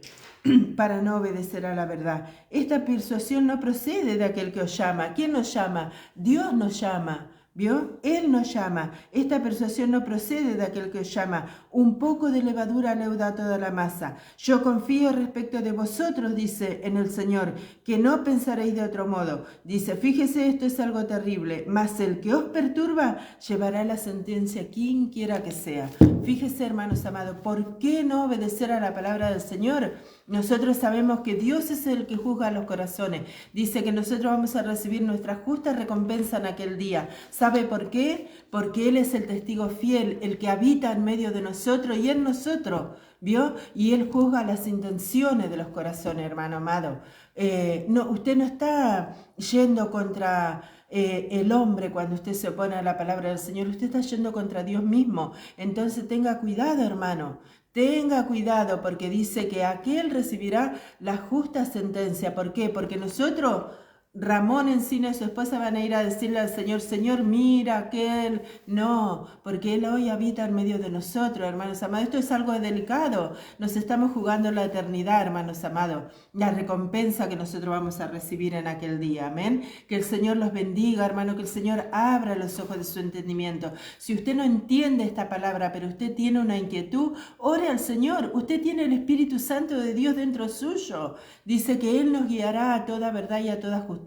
para no obedecer a la verdad. Esta persuasión no procede de aquel que os llama. ¿Quién nos llama? Dios nos llama. ¿Vio? Él nos llama. Esta persuasión no procede de aquel que os llama. Un poco de levadura leuda toda la masa. Yo confío respecto de vosotros, dice en el Señor, que no pensaréis de otro modo. Dice, fíjese, esto es algo terrible, mas el que os perturba llevará la sentencia quien quiera que sea. Fíjese, hermanos amados, ¿por qué no obedecer a la palabra del Señor? Nosotros sabemos que Dios es el que juzga los corazones. Dice que nosotros vamos a recibir nuestra justa recompensa en aquel día. ¿Sabe por qué? Porque Él es el testigo fiel, el que habita en medio de nosotros y en nosotros, ¿vio? Y Él juzga las intenciones de los corazones, hermano amado. No, usted no está yendo contra el hombre cuando usted se opone a la palabra del Señor. Usted está yendo contra Dios mismo. Entonces tenga cuidado, hermano. Tenga cuidado, porque dice que aquel recibirá la justa sentencia. ¿Por qué? Porque nosotros, Ramón Encina y su esposa, van a ir a decirle al Señor, Señor, mira aquel. No, porque Él hoy habita en medio de nosotros, hermanos amados. Esto es algo delicado. Nos estamos jugando la eternidad, hermanos amados. La recompensa que nosotros vamos a recibir en aquel día. Amén. Que el Señor los bendiga, hermano. Que el Señor abra los ojos de su entendimiento. Si usted no entiende esta palabra, pero usted tiene una inquietud, ore al Señor. Usted tiene el Espíritu Santo de Dios dentro suyo. Dice que Él nos guiará a toda verdad y a toda justicia.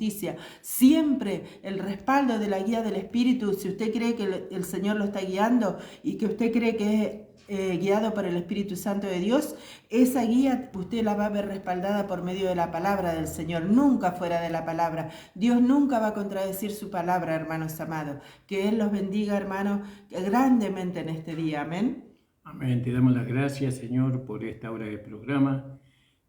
Siempre el respaldo de la guía del Espíritu. Si usted cree que el Señor lo está guiando y que usted cree que es guiado por el Espíritu Santo de Dios, esa guía usted la va a ver respaldada por medio de la palabra del Señor, nunca fuera de la palabra. Dios nunca va a contradecir su palabra, hermanos amados. Que Él los bendiga, hermanos, grandemente en este día. Amén. Amén. Te damos las gracias, Señor, por esta hora de programa.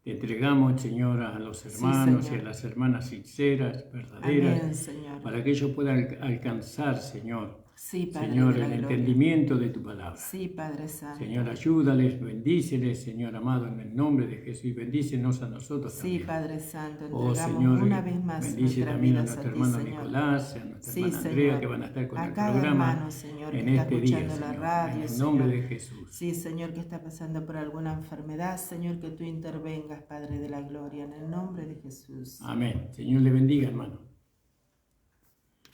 Te entregamos, Señor, a los hermanos y a las hermanas sinceras, verdaderas, Amén, Señor, para que ellos puedan alcanzar, Señor, sí, Padre, Señor, de la el gloria. entendimiento de tu palabra. Sí, Padre Santo. Señor, ayúdales, bendíceles, Señor amado, en el nombre de Jesús, y bendícenos a nosotros Sí, también. Padre Santo, Oh, entregamos Señor, una vez más bendice nuestras también a vidas nuestro a ti, hermano Señor. Nicolás, a nuestra Sí, hermana Señor. Andrea, que van a estar con A el cada programa hermano, Señor, que en está este día, escuchando la Señor, radio, en el nombre Señor. de Jesús. Sí, Señor, que está pasando por alguna enfermedad, Señor, que tú intervengas, Padre de la gloria, en el nombre de Jesús. Amén. Señor le bendiga, hermano.